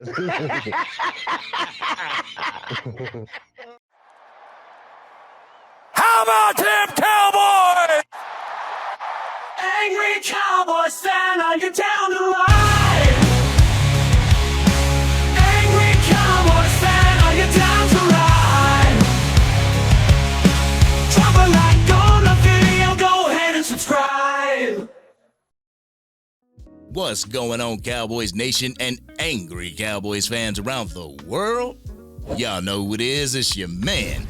How about them Cowboys? Angry Cowboys fan, are you down to ride? Angry Cowboys fan, are you down to ride? Drop a like on the video, go ahead and subscribe. What's going on, Cowboys Nation and Angry Cowboys fans around the world? Y'all know who it is. It's your man,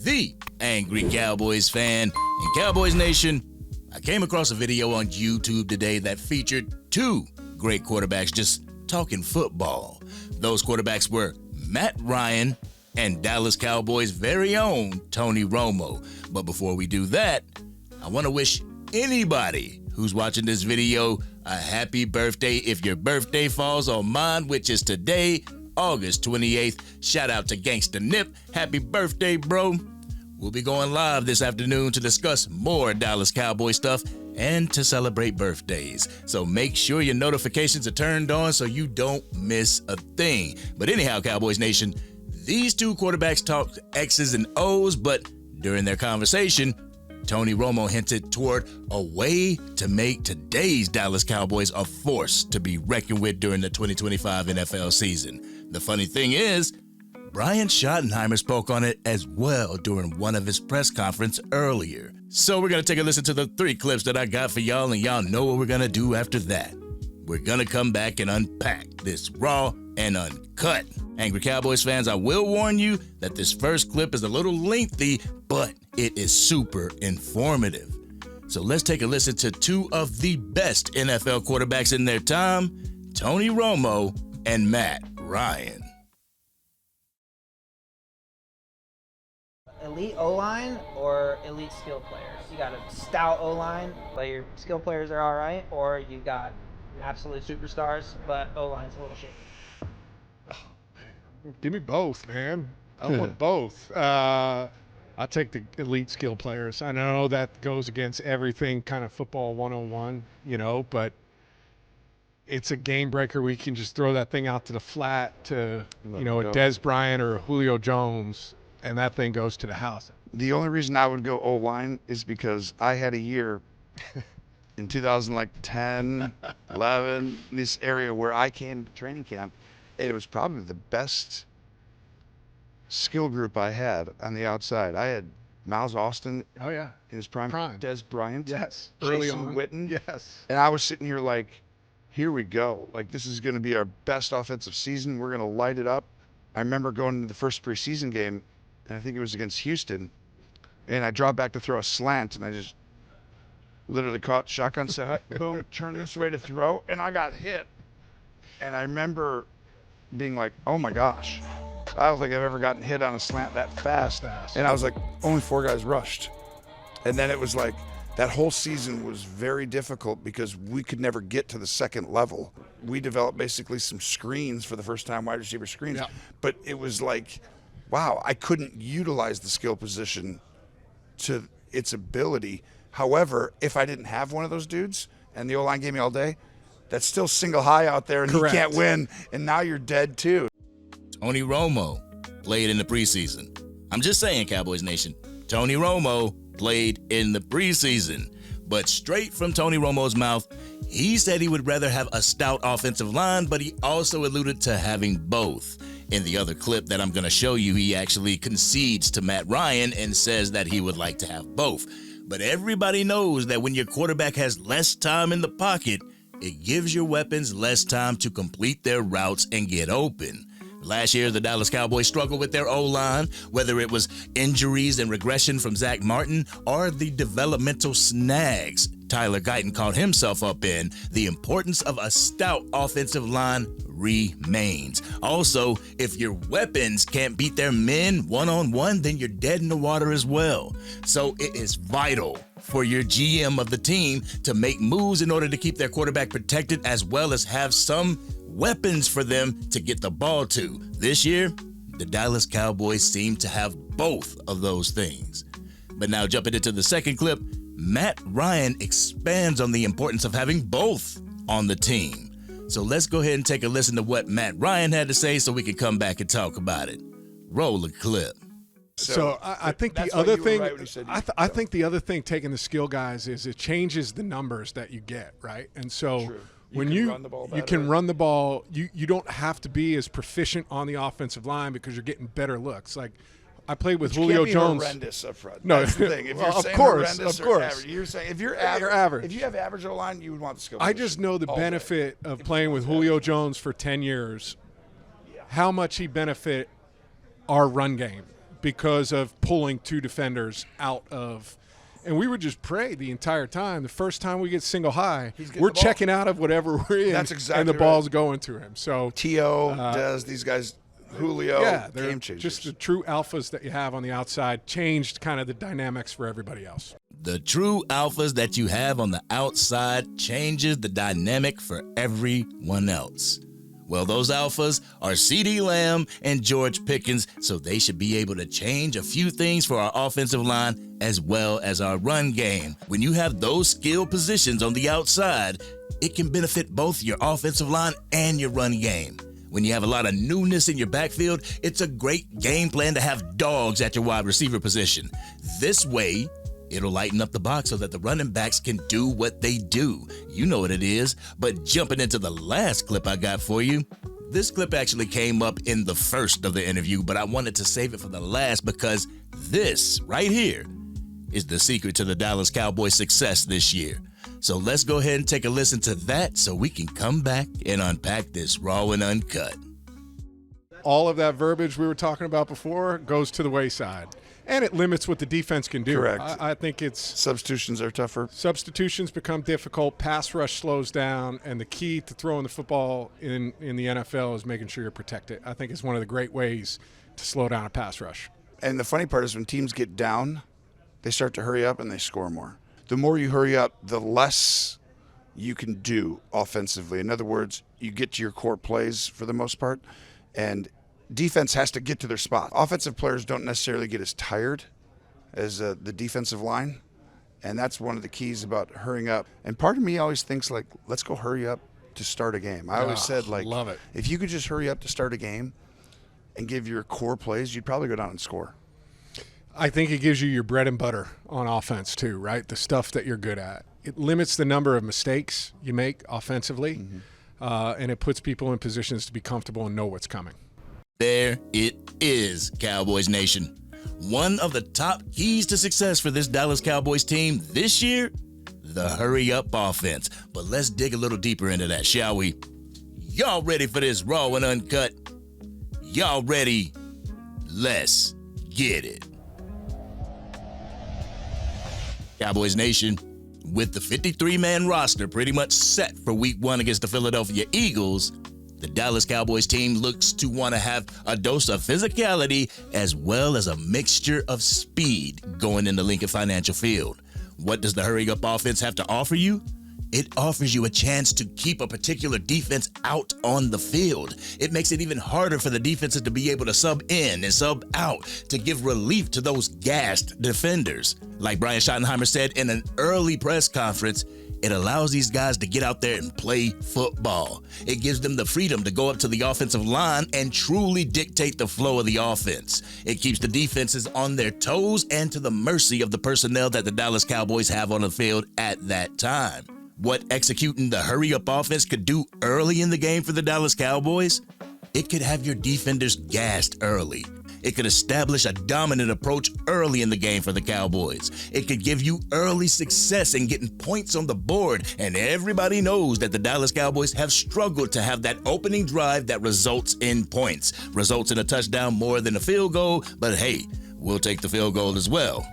the Angry Cowboys Fan. And Cowboys Nation, I came across a video on YouTube today that featured two great quarterbacks just talking football. Those quarterbacks were Matt Ryan and Dallas Cowboys' very own Tony Romo. But before we do that, I want to wish anybody who's watching this video a happy birthday if your birthday falls on mine, which is today, August 28th. Shout out to Gangsta Nip. Happy birthday, bro. We'll be going live this afternoon to discuss more Dallas Cowboy stuff and to celebrate birthdays. So make sure your notifications are turned on so you don't miss a thing. But anyhow, Cowboys Nation, these two quarterbacks talked X's and O's, but during their conversation, Tony Romo hinted toward a way to make today's Dallas Cowboys a force to be reckoned with during the 2025 NFL season. The funny thing is, Brian Schottenheimer spoke on it as well during one of his press conferences earlier. So we're going to take a listen to the three clips that I got for y'all, and y'all know what we're going to do after that. We're going to come back and unpack this raw and uncut. Angry Cowboys fans, I will warn you that this first clip is a little lengthy, but it is super informative. So let's take a listen to two of the best NFL quarterbacks in their time, Tony Romo and Matt Ryan. Elite O-line or elite skill players? You got a stout O-line, but your skill players are all right, or you got absolute superstars, but O-line's a little shit. Give me both, man. I want both. I'll take the elite skill players. I know that goes against everything kind of football 101, but it's a game breaker. We can just throw that thing out to the flat to, a Dez Bryant or a Julio Jones, and that thing goes to the house. The only reason I would go O-line is because I had a year in 2010, 11, this area where I came to training camp. It was probably the best skill group I had on the outside. I had Miles Austin. Oh, yeah. In his prime. Dez Bryant. Yes. Early on. Witten. Yes. And I was sitting here like, here we go. Like, this is going to be our best offensive season. We're going to light it up. I remember going to the first preseason game, and I think it was against Houston, and I dropped back to throw a slant, and I just literally caught shotgun set, boom, turned this way to throw, and I got hit. And I remember being like, oh my gosh, I don't think I've ever gotten hit on a slant that fast. And I was like, only 4 guys rushed. And then it was like, that whole season was very difficult because we could never get to the second level. We developed basically some screens for the first time, wide receiver screens. Yeah. But it was like, wow, I couldn't utilize the skill position to its ability. However, if I didn't have one of those dudes and the O-line gave me all day, that's still single high out there, and Correct. He can't win, and now you're dead too. Tony Romo played in the preseason. I'm just saying, Cowboys Nation, Tony Romo played in the preseason. But straight from Tony Romo's mouth, he said he would rather have a stout offensive line, but he also alluded to having both. In the other clip that I'm going to show you, he actually concedes to Matt Ryan and says that he would like to have both. But everybody knows that when your quarterback has less time in the pocket, it gives your weapons less time to complete their routes and get open. Last year, the Dallas Cowboys struggled with their O-line, whether it was injuries and regression from Zach Martin or the developmental snags Tyler Guyton caught himself up in. The importance of a stout offensive line remains. Also, if your weapons can't beat their men one-on-one, then you're dead in the water as well. So it is vital for your GM of the team to make moves in order to keep their quarterback protected, as well as have some weapons for them to get the ball to. This year, the Dallas Cowboys seem to have both of those things. But now jumping into the second clip, Matt Ryan expands on the importance of having both on the team. So let's go ahead and take a listen to what Matt Ryan had to say so we can come back and talk about it. Roll the clip. So I think the other thing, I think the other thing taking the skill guys is it changes the numbers that you get, right? And so when you can run the ball, you don't have to be as proficient on the offensive line because you're getting better looks. Like I played with Julio Jones. Horrendous up front. No, that's the thing. If you're saying horrendous or average, you're saying if you're average, if you have average O-line, you would want the skill. I just know the benefit of playing with Julio Jones for 10 years. How much he benefit our run game because of pulling two defenders out of. And we would just pray the entire time. The first time we get single high, we're checking out of whatever we're in. That's exactly and the ball's going to him. So T.O. does these guys. Julio, they're game changers. Just the true alphas that you have on the outside changed kind of the dynamics for everybody else. The true alphas that you have on the outside changes the dynamic for everyone else. Well, those alphas are CeeDee Lamb and George Pickens, so they should be able to change a few things for our offensive line as well as our run game. When you have those skill positions on the outside, it can benefit both your offensive line and your run game. When you have a lot of newness in your backfield, it's a great game plan to have dogs at your wide receiver position. This way, it'll lighten up the box so that the running backs can do what they do. You know what it is. But jumping into the last clip I got for you, this clip actually came up in the first of the interview, but I wanted to save it for the last because this right here is the secret to the Dallas Cowboys' success this year. So let's go ahead and take a listen to that so we can come back and unpack this raw and uncut. All of that verbiage we were talking about before goes to the wayside. And it limits what the defense can do. Correct. I think it's Substitutions are tougher. Substitutions become difficult. Pass rush slows down. And the key to throwing the football in the NFL is making sure you're protected. I think it's one of the great ways to slow down a pass rush. And the funny part is when teams get down, they start to hurry up and they score more. The more you hurry up, the less you can do offensively. In other words, you get to your core plays for the most part, and defense has to get to their spot. Offensive players don't necessarily get as tired as the defensive line, and that's one of the keys about hurrying up. And part of me always thinks, like, let's go hurry up to start a game. I always said, like, love it. If you could just hurry up to start a game and give your core plays, you'd probably go down and score. I think it gives you your bread and butter on offense too, right? The stuff that you're good at. It limits the number of mistakes you make offensively, and it puts people in positions to be comfortable and know what's coming. There it is, Cowboys Nation. One of the top keys to success for this Dallas Cowboys team this year, the hurry-up offense. But let's dig a little deeper into that, shall we? Y'all ready for this raw and uncut? Y'all ready? Let's get it. Cowboys Nation, with the 53-man roster pretty much set for Week 1 against the Philadelphia Eagles, the Dallas Cowboys team looks to want to have a dose of physicality as well as a mixture of speed going in the Lincoln Financial Field. What does the hurry-up offense have to offer you? It offers you a chance to keep a particular defense out on the field. It makes it even harder for the defenses to be able to sub in and sub out to give relief to those gassed defenders. Like Brian Schottenheimer said in an early press conference, it allows these guys to get out there and play football. It gives them the freedom to go up to the offensive line and truly dictate the flow of the offense. It keeps the defenses on their toes and to the mercy of the personnel that the Dallas Cowboys have on the field at that time. What executing the hurry-up offense could do early in the game for the Dallas Cowboys? It could have your defenders gassed early. It could establish a dominant approach early in the game for the Cowboys. It could give you early success in getting points on the board, and everybody knows that the Dallas Cowboys have struggled to have that opening drive that results in points. Results in a touchdown more than a field goal, but hey, we'll take the field goal as well.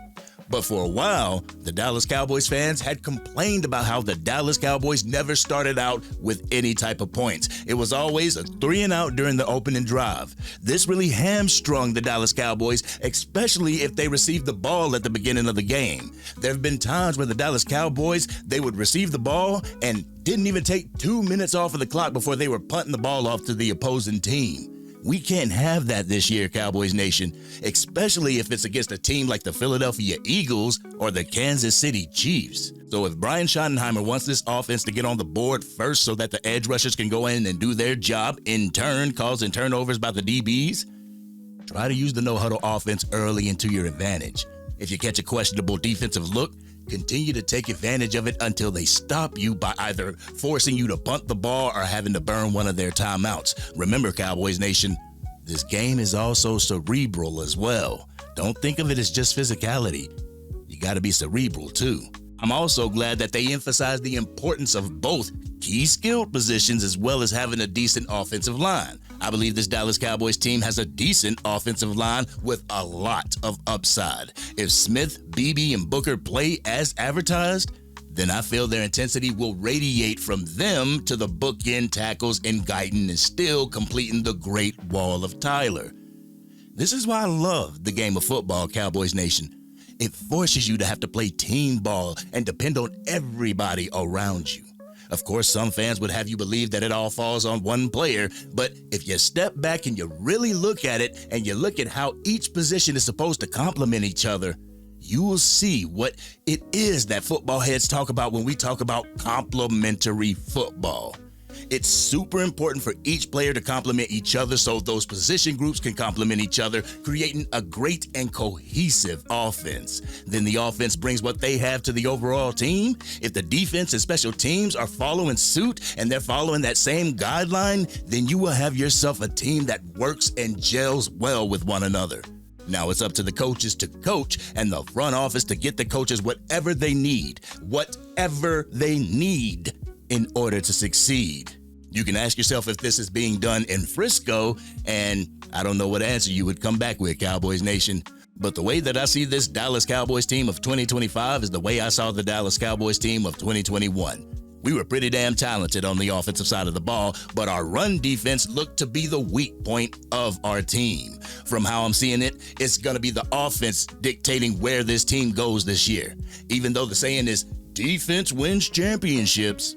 But for a while, the Dallas Cowboys fans had complained about how the Dallas Cowboys never started out with any type of points. It was always a 3-and-out during the opening drive. This really hamstrung the Dallas Cowboys, especially if they received the ball at the beginning of the game. There have been times where the Dallas Cowboys, they would receive the ball and didn't even take 2 minutes off of the clock before they were punting the ball off to the opposing team. We can't have that this year, Cowboys Nation, especially if it's against a team like the Philadelphia Eagles or the Kansas City Chiefs. So if Brian Schottenheimer wants this offense to get on the board first so that the edge rushers can go in and do their job, in turn causing turnovers by the DBs, try to use the no-huddle offense early into your advantage. If you catch a questionable defensive look, continue to take advantage of it until they stop you by either forcing you to punt the ball or having to burn one of their timeouts. Remember, Cowboys Nation, this game is also cerebral as well. Don't think of it as just physicality. You got to be cerebral too. I'm also glad that they emphasize the importance of both key skilled positions as well as having a decent offensive line. I believe this Dallas Cowboys team has a decent offensive line with a lot of upside. If Smith, Beebe, and Booker play as advertised, then I feel their intensity will radiate from them to the bookend tackles in Guyton and still completing the Great Wall of Tyler. This is why I love the game of football, Cowboys Nation. It forces you to have to play team ball and depend on everybody around you. Of course, some fans would have you believe that it all falls on one player, but if you step back and you really look at it and you look at how each position is supposed to complement each other, you will see what it is that football heads talk about when we talk about complementary football. It's super important for each player to complement each other so those position groups can complement each other, creating a great and cohesive offense. Then the offense brings what they have to the overall team. If the defense and special teams are following suit and they're following that same guideline, then you will have yourself a team that works and gels well with one another. Now it's up to the coaches to coach and the front office to get the coaches whatever they need in order to succeed. You can ask yourself if this is being done in Frisco, and I don't know what answer you would come back with, Cowboys Nation. But the way that I see this Dallas Cowboys team of 2025 is the way I saw the Dallas Cowboys team of 2021. We were pretty damn talented on the offensive side of the ball, but our run defense looked to be the weak point of our team. From how I'm seeing it, it's going to be the offense dictating where this team goes this year. Even though the saying is, defense wins championships,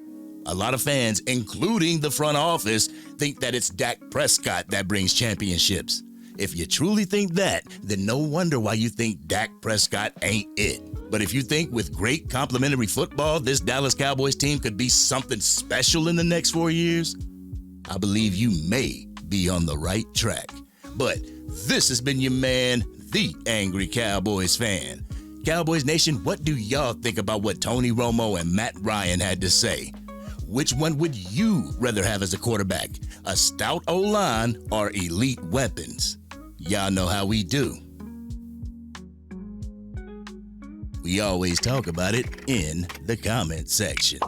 a lot of fans, including the front office, think that it's Dak Prescott that brings championships. If you truly think that, then no wonder why you think Dak Prescott ain't it. But if you think with great complementary football, this Dallas Cowboys team could be something special in the next 4 years, I believe you may be on the right track. But this has been your man, the Angry Cowboys Fan. Cowboys Nation, what do y'all think about what Tony Romo and Matt Ryan had to say? Which one would you rather have as a quarterback? A stout O-line or elite weapons? Y'all know how we do. We always talk about it in the comment section.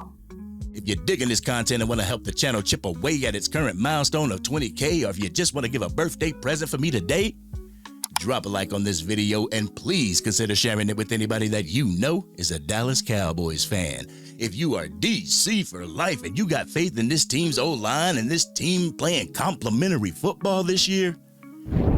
If you're digging this content and want to help the channel chip away at its current milestone of 20K, or if you just want to give a birthday present for me today, drop a like on this video and please consider sharing it with anybody that you know is a Dallas Cowboys fan. If you are DC for life and you got faith in this team's O-line and this team playing complimentary football this year,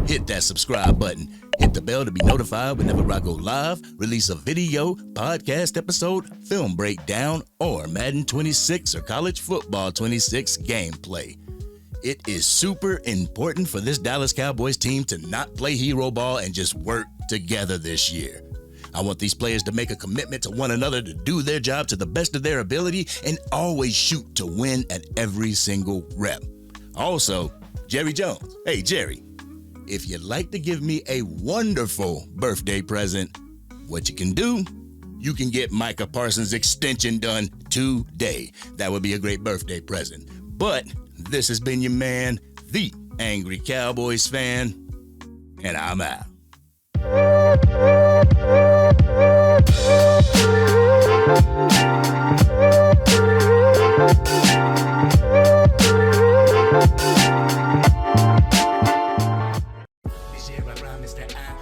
hit that subscribe button. Hit the bell to be notified whenever I go live, release a video, podcast episode, film breakdown, or Madden 26 or College Football 26 gameplay. It is super important for this Dallas Cowboys team to not play hero ball and just work together this year. I want these players to make a commitment to one another to do their job to the best of their ability and always shoot to win at every single rep. Also, Jerry Jones. Hey, Jerry, if you'd like to give me a wonderful birthday present, what you can do, you can get Micah Parsons' extension done today. That would be a great birthday present. But this has been your man, the Angry Cowboys Fan, and I'm out.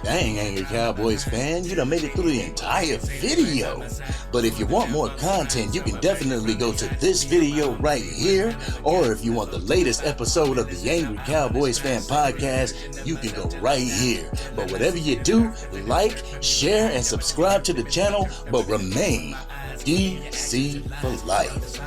Dang, Angry Cowboys fan, you done made it through the entire video. But if you want more content, you can definitely go to this video right here. Or if you want the latest episode of the Angry Cowboys Fan podcast, you can go right here. But whatever you do, like, share, and subscribe to the channel, but remain DC for life.